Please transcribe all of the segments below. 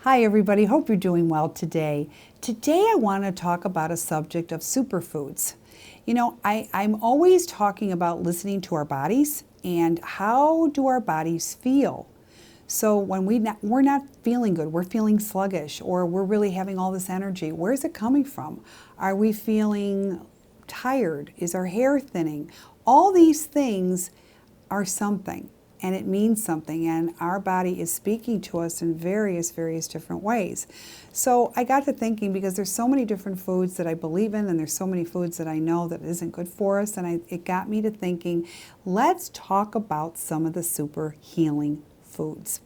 Hi everybody, hope you're doing well today. Today I want to talk about a subject of superfoods. You know, I'm always talking about listening to our bodies and how do our bodies feel. So when we're not feeling good, we're feeling sluggish, or we're really having all this energy, where's it coming from? Are we feeling tired? Is our hair thinning? All these things are something. And it means something, and our body is speaking to us in various different ways. So I got to thinking, because there's so many different foods that I believe in, and there's so many foods that I know that isn't good for us, and it got me to thinking, let's talk about some of the super healing foods.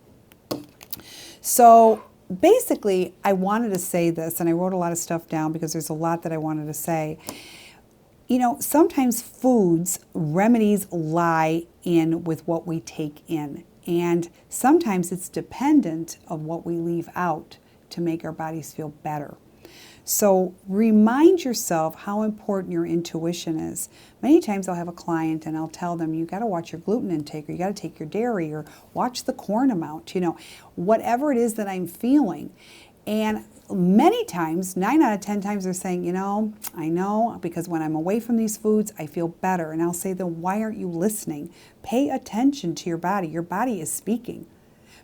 So basically, I wanted to say this, and I wrote a lot of stuff down because there's a lot that I wanted to say. You know, sometimes foods, remedies lie in with what we take in. And sometimes it's dependent of what we leave out to make our bodies feel better. So remind yourself how important your intuition is. Many times I'll have a client and I'll tell them, you got to watch your gluten intake, or you got to take your dairy, or watch the corn amount, you know, whatever it is that I'm feeling. And many times, 9 out of 10 times, they're saying, you know, I know, because when I'm away from these foods, I feel better. And I'll say, then why aren't you listening? Pay attention to your body. Your body is speaking.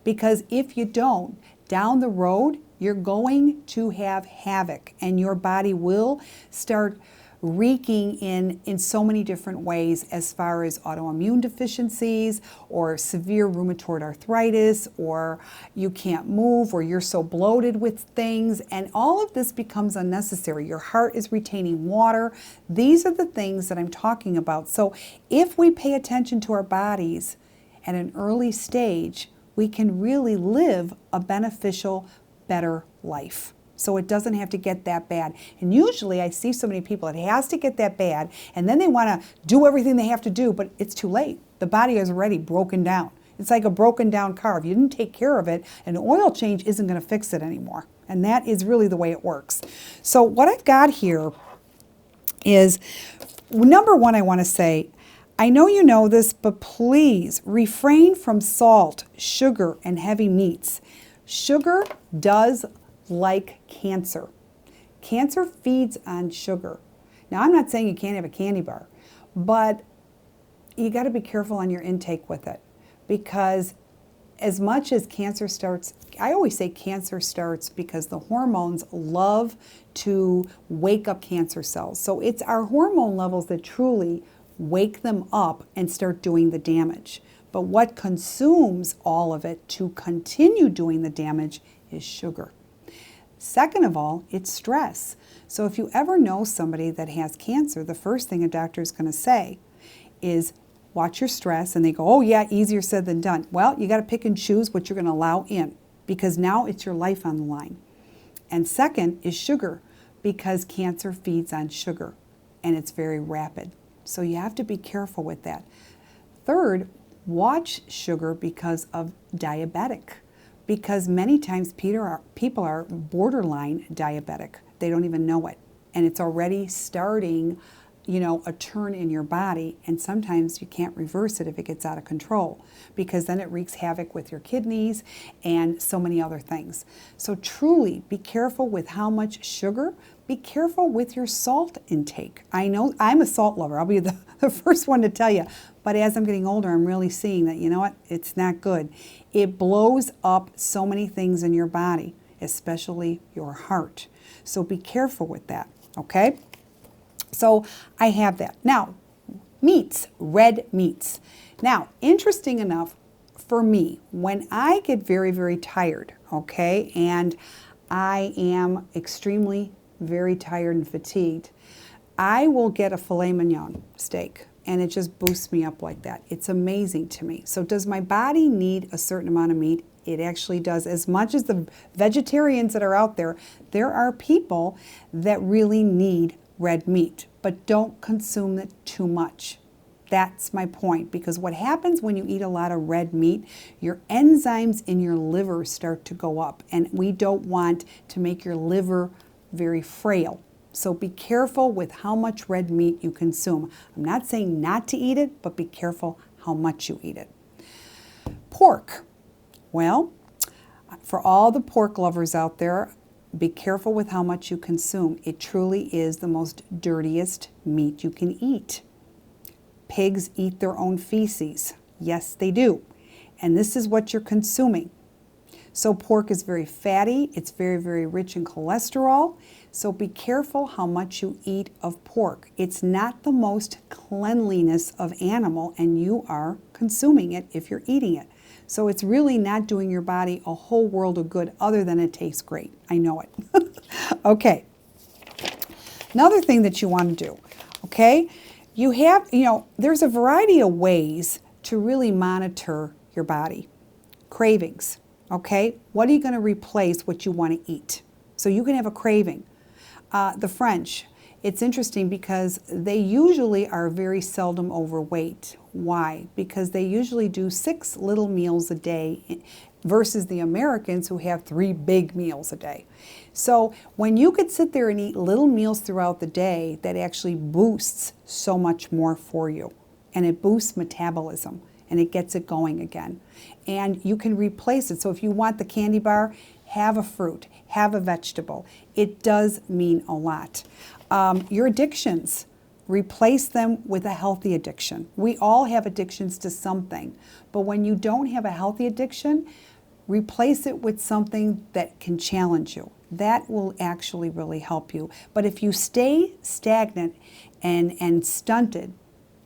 Because if you don't, down the road, you're going to have havoc, and your body will start wreaking in so many different ways, as far as autoimmune deficiencies, or severe rheumatoid arthritis, or you can't move, or you're so bloated with things, and all of this becomes unnecessary. Your heart is retaining water. These are the things that I'm talking about. So if we pay attention to our bodies at an early stage, we can really live a beneficial, better life. So it doesn't have to get that bad. And usually I see so many people, it has to get that bad, and then they want to do everything they have to do, but it's too late. The body is already broken down. It's like a broken down car. If you didn't take care of it, an oil change isn't going to fix it anymore. And that is really the way it works. So what I've got here is, number one, I want to say, I know you know this, but please refrain from salt, sugar, and heavy meats. Sugar does like cancer. Cancer feeds on sugar. Now, I'm not saying you can't have a candy bar, but you got to be careful on your intake with it, because as much as cancer starts, I always say cancer starts because the hormones love to wake up cancer cells. So it's our hormone levels that truly wake them up and start doing the damage. But what consumes all of it to continue doing the damage is sugar. Second of all, it's stress. So if you ever know somebody that has cancer, the first thing a doctor is going to say is, watch your stress. And they go, oh yeah, easier said than done. Well, you got to pick and choose what you're going to allow in, because now it's your life on the line. And second is sugar, because cancer feeds on sugar, and it's very rapid. So you have to be careful with that. Third, watch sugar because of diabetic. Because many times people are borderline diabetic. They don't even know it. And it's already starting, you know, a turn in your body. And sometimes you can't reverse it if it gets out of control, because then it wreaks havoc with your kidneys and so many other things. So truly be careful with how much sugar. Be careful with your salt intake. I know I'm a salt lover. I'll be the first one to tell you. But as I'm getting older, I'm really seeing that, you know what, it's not good. It blows up so many things in your body, especially your heart. So be careful with that, okay? So I have that. Now, meats, red meats. Now, interesting enough, for me, when I get very tired, okay, and I am extremely very tired and fatigued, I will get a filet mignon steak, and it just boosts me up like that. It's amazing to me. So does my body need a certain amount of meat? It actually does. As much as the vegetarians that are out there, there are people that really need red meat, but don't consume it too much. That's my point, because what happens when you eat a lot of red meat, your enzymes in your liver start to go up, and we don't want to make your liver very frail. So be careful with how much red meat you consume. I'm not saying not to eat it, but be careful how much you eat it. Pork. Well, For all the pork lovers out there, be careful with how much you consume. It truly is the most dirtiest meat you can eat. Pigs eat their own feces. Yes, they do. And this is what you're consuming. So pork is very fatty. It's very, very rich in cholesterol. So be careful how much you eat of pork. It's not the most cleanliness of animal, and you are consuming it if you're eating it. So it's really not doing your body a whole world of good other than it tastes great. I know it. Okay. Another thing that you want to do, okay? There's a variety of ways to really monitor your body. Cravings, okay? What are you going to replace what you want to eat? So you can have a craving. The French, it's interesting because they usually are very seldom overweight. Why? Because they usually do 6 little meals a day versus the Americans who have 3 big meals a day. So when you could sit there and eat little meals throughout the day, that actually boosts so much more for you. And it boosts metabolism and it gets it going again. And you can replace it. So if you want the candy bar, have a fruit, have a vegetable. It does mean a lot. Your addictions, replace them with a healthy addiction. We all have addictions to something, but when you don't have a healthy addiction, replace it with something that can challenge you. That will actually really help you. But if you stay stagnant and stunted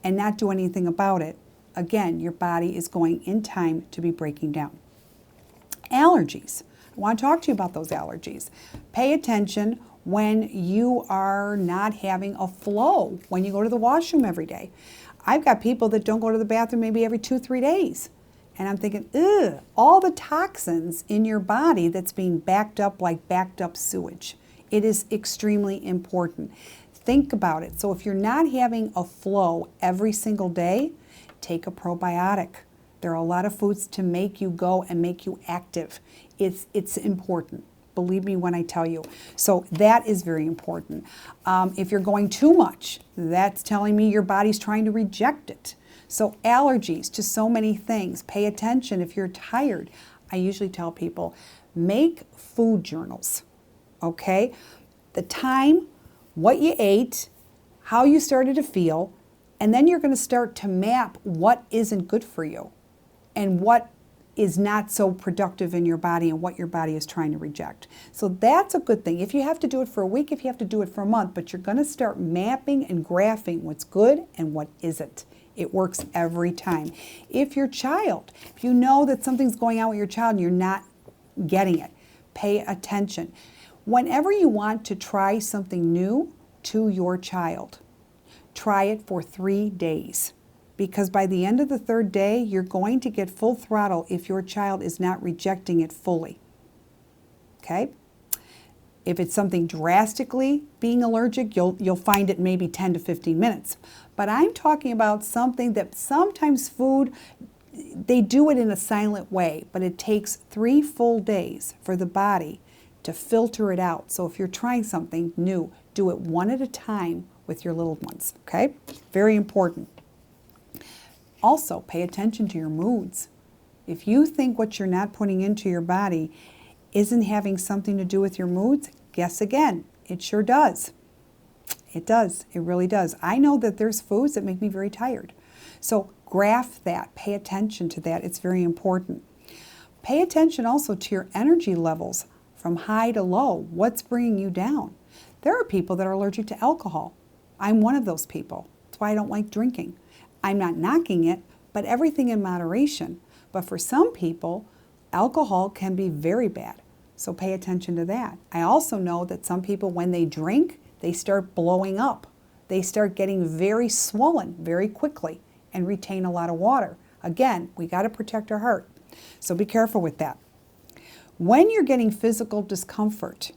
and not do anything about it, again, your body is going in time to be breaking down. Allergies. I want to talk to you about those allergies. Pay attention when you are not having a flow, when you go to the washroom every day. I've got people that don't go to the bathroom maybe every 2-3 days. And I'm thinking, ugh, all the toxins in your body that's being backed up like backed up sewage. It is extremely important. Think about it. So if you're not having a flow every single day, take a probiotic. There are a lot of foods to make you go and make you active. It's important. Believe me when I tell you. So that is very important. If you're going too much, that's telling me your body's trying to reject it. So allergies to so many things. Pay attention if you're tired. I usually tell people, make food journals, okay? The time, what you ate, how you started to feel, and then you're going to start to map what isn't good for you and what is not so productive in your body and what your body is trying to reject. So that's a good thing. If you have to do it for a week, if you have to do it for a month, but you're going to start mapping and graphing what's good and what isn't. It works every time. If your child, if you know that something's going on with your child and you're not getting it, pay attention. Whenever you want to try something new to your child, try it for 3 days. Because by the end of the 3rd day, you're going to get full throttle if your child is not rejecting it fully. Okay? If it's something drastically being allergic, you'll find it maybe 10 to 15 minutes. But I'm talking about something that sometimes food, they do it in a silent way, but it takes 3 full days for the body to filter it out. So if you're trying something new, do it one at a time with your little ones, okay? Very important. Also, pay attention to your moods. If you think what you're not putting into your body isn't having something to do with your moods, guess again. It sure does. It does. It really does. I know that there's foods that make me very tired. So graph that. Pay attention to that. It's very important. Pay attention also to your energy levels from high to low. What's bringing you down? There are people that are allergic to alcohol. I'm one of those people. That's why I don't like drinking. I'm not knocking it, but everything in moderation. But for some people, alcohol can be very bad. So pay attention to that. I also know that some people, when they drink, they start blowing up. They start getting very swollen very quickly and retain a lot of water. Again, we got to protect our heart. So be careful with that. When you're getting physical discomfort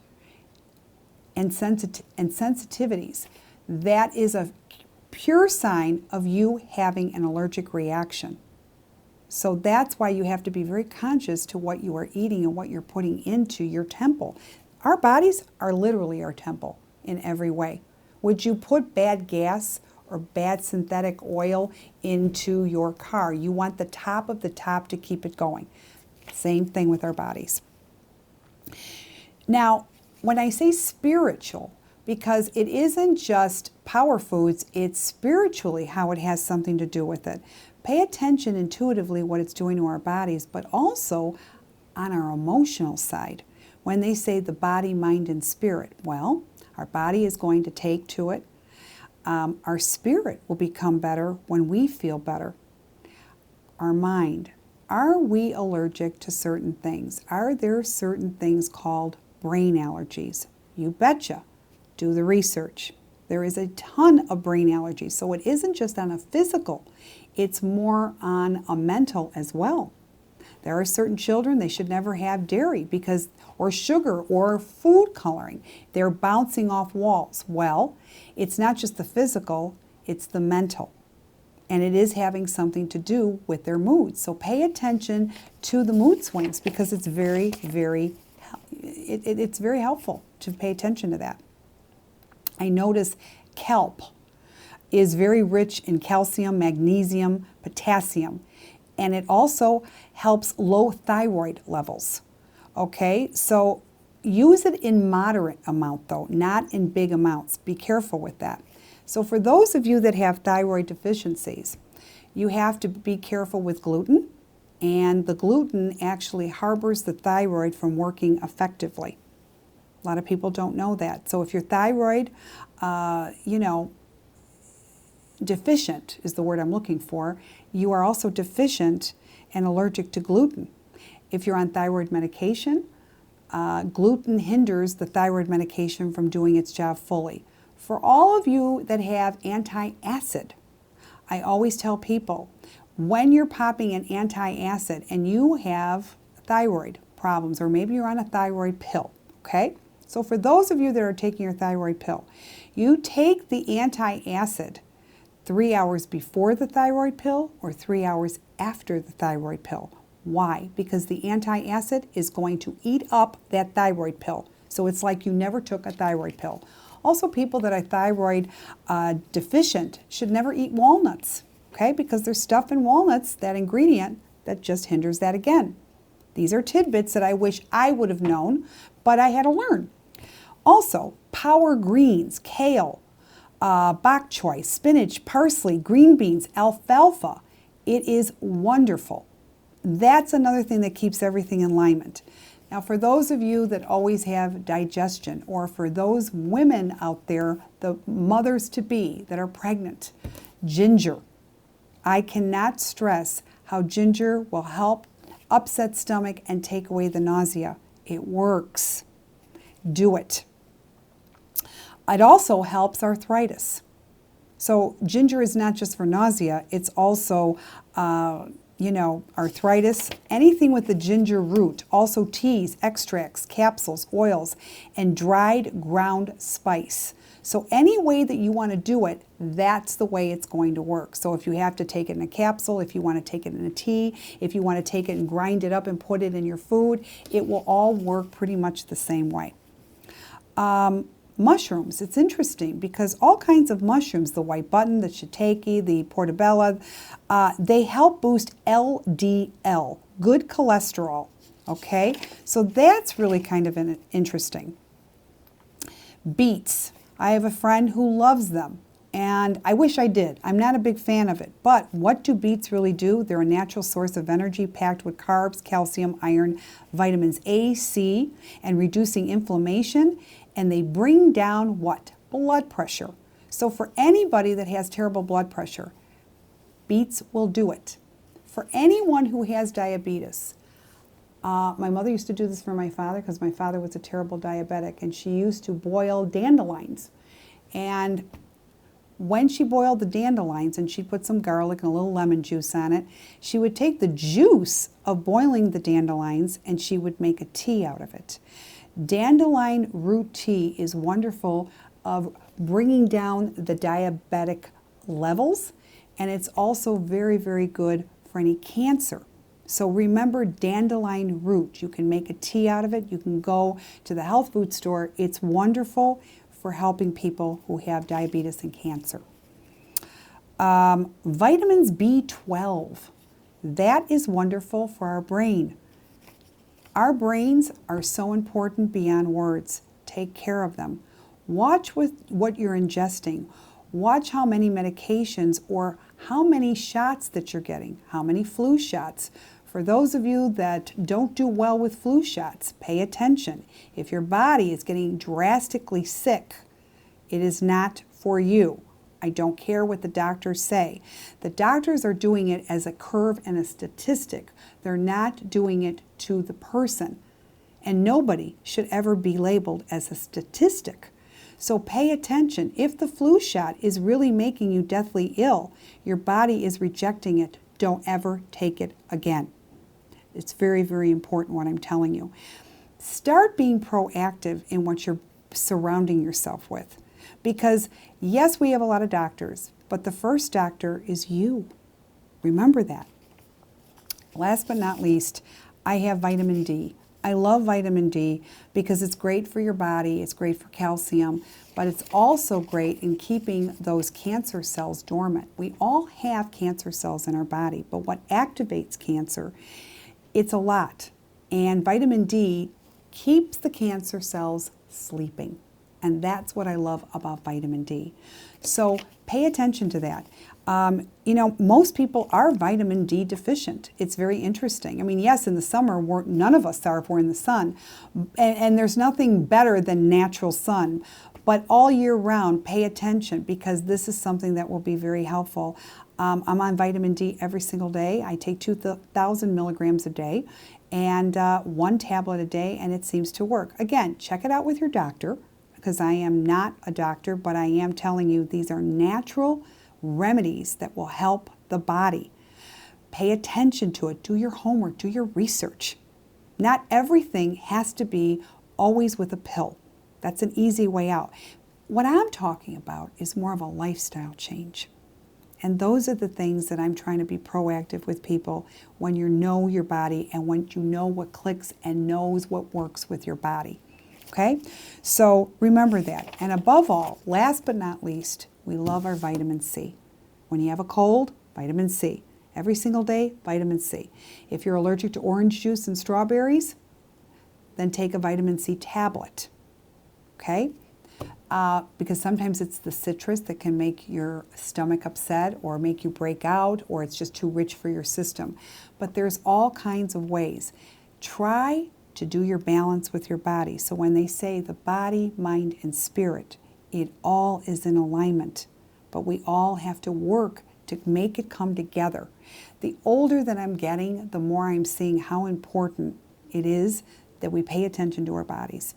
and sensitivities, that is a pure sign of you having an allergic reaction. So that's why you have to be very conscious to what you are eating and what you're putting into your temple. Our bodies are literally our temple in every way. Would you put bad gas or bad synthetic oil into your car? You want the top of the top to keep it going. Same thing with our bodies. Now, when I say spiritual, because it isn't just power foods, it's spiritually how it has something to do with it. Pay attention intuitively what it's doing to our bodies, but also on our emotional side. When they say the body, mind, and spirit, well, our body is going to take to it. Our spirit will become better when we feel better. Our mind, are we allergic to certain things? Are there certain things called brain allergies? You betcha. Do the research. There is a ton of brain allergies. So it isn't just on a physical, it's more on a mental as well. There are certain children, they should never have dairy or sugar or food coloring. They're bouncing off walls. Well, it's not just the physical, it's the mental. And it is having something to do with their moods. So pay attention to the mood swings because it's very, it's very helpful to pay attention to that. I notice kelp is very rich in calcium, magnesium, potassium, and it also helps low thyroid levels. Okay, so use it in moderate amount though, not in big amounts. Be careful with that. So for those of you that have thyroid deficiencies, you have to be careful with gluten, and the gluten actually harbors the thyroid from working effectively. A lot of people don't know that. So if your thyroid, deficient is the word I'm looking for, you are also deficient and allergic to gluten. If you're on thyroid medication, gluten hinders the thyroid medication from doing its job fully. For all of you that have anti-acid, I always tell people, when you're popping an anti-acid and you have thyroid problems, or maybe you're on a thyroid pill, okay? So for those of you that are taking your thyroid pill, you take the anti-acid 3 hours before the thyroid pill or 3 hours after the thyroid pill. Why? Because the anti-acid is going to eat up that thyroid pill. So it's like you never took a thyroid pill. Also, people that are thyroid deficient should never eat walnuts, okay? Because there's stuff in walnuts, that ingredient, that just hinders that again. These are tidbits that I wish I would have known, but I had to learn. Also, power greens, kale, bok choy, spinach, parsley, green beans, alfalfa. It is wonderful. That's another thing that keeps everything in alignment. Now, for those of you that always have digestion, or for those women out there, the mothers-to-be that are pregnant, ginger. I cannot stress how ginger will help upset stomach and take away the nausea. It works. Do it. It also helps arthritis. So ginger is not just for nausea, it's also, arthritis, anything with the ginger root, also teas, extracts, capsules, oils, and dried ground spice. So any way that you want to do it, that's the way it's going to work. So if you have to take it in a capsule, if you want to take it in a tea, if you want to take it and grind it up and put it in your food, it will all work pretty much the same way. Mushrooms, it's interesting because all kinds of mushrooms, the white button, the shiitake, the portobello, they help boost LDL, good cholesterol, okay? So that's really kind of interesting. Beets, I have a friend who loves them, and I wish I did. I'm not a big fan of it, but what do beets really do? They're a natural source of energy packed with carbs, calcium, iron, vitamins A, C, and reducing inflammation. And they bring down what? Blood pressure. So for anybody that has terrible blood pressure, beets will do it. For anyone who has diabetes, my mother used to do this for my father because my father was a terrible diabetic, and she used to boil dandelions. And when she boiled the dandelions and she put some garlic and a little lemon juice on it, she would take the juice of boiling the dandelions and she would make a tea out of it. Dandelion root tea is wonderful of bringing down the diabetic levels, and it's also very, very good for any cancer. So remember dandelion root. You can make a tea out of it. You can go to the health food store. It's wonderful for helping people who have diabetes and cancer. Vitamins B12. That is wonderful for our brain. Our brains are so important beyond words. Take care of them. Watch with what you're ingesting. Watch how many medications or how many shots that you're getting, how many flu shots. For those of you that don't do well with flu shots, pay attention. If your body is getting drastically sick, it is not for you. I don't care what the doctors say. The doctors are doing it as a curve and a statistic. They're not doing it to the person. And nobody should ever be labeled as a statistic. So pay attention. If the flu shot is really making you deathly ill, your body is rejecting it. Don't ever take it again. It's very, very important what I'm telling you. Start being proactive in what you're surrounding yourself with. Because yes, we have a lot of doctors, but the first doctor is you. Remember that. Last but not least, I have vitamin D. I love vitamin D because it's great for your body, it's great for calcium, but it's also great in keeping those cancer cells dormant. We all have cancer cells in our body, but what activates cancer, it's a lot. And vitamin D keeps the cancer cells sleeping. And that's what I love about vitamin D. So pay attention to that. Most people are vitamin D deficient. It's very interesting. I mean, yes, in the summer, none of us are if we're in the sun. And there's nothing better than natural sun. But all year round, pay attention because this is something that will be very helpful. I'm on vitamin D every single day. I take 2,000 milligrams a day and 1 tablet a day, and it seems to work. Again, check it out with your doctor because I am not a doctor, but I am telling you these are natural remedies that will help the body. Pay attention to it. Do your homework. Do your research. Not everything has to be always with a pill. That's an easy way out. What I'm talking about is more of a lifestyle change. And those are the things that I'm trying to be proactive with people when you know your body and when you know what clicks and knows what works with your body. Okay? So remember that. And above all, last but not least, we love our vitamin C. When you have a cold, vitamin C. Every single day, vitamin C. If you're allergic to orange juice and strawberries, then take a vitamin C tablet. Okay? Because sometimes it's the citrus that can make your stomach upset or make you break out, or it's just too rich for your system. But there's all kinds of ways. Try to do your balance with your body. So when they say the body, mind, and spirit, it all is in alignment. But we all have to work to make it come together. The older that I'm getting, the more I'm seeing how important it is that we pay attention to our bodies.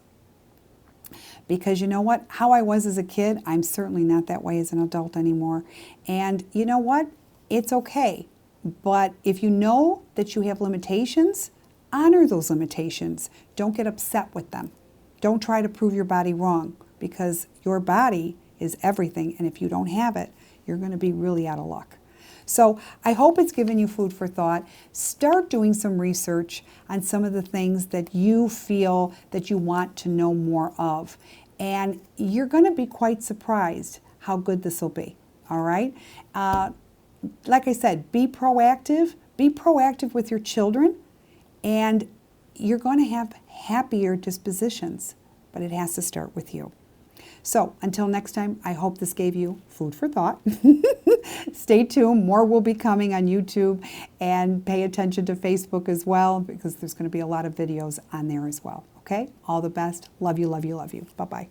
Because you know what? How I was as a kid, I'm certainly not that way as an adult anymore. And you know what? It's okay. But if you know that you have limitations, honor those limitations. Don't get upset with them. Don't try to prove your body wrong because your body is everything. And if you don't have it, you're going to be really out of luck. So I hope it's given you food for thought. Start doing some research on some of the things that you feel that you want to know more of. And you're going to be quite surprised how good this will be. All right? Like I said, be proactive. Be proactive with your children. And you're going to have happier dispositions. But it has to start with you. So until next time, I hope this gave you food for thought. Stay tuned. More will be coming on YouTube. And pay attention to Facebook as well, because there's going to be a lot of videos on there as well. Okay? All the best. Love you, love you, love you. Bye-bye.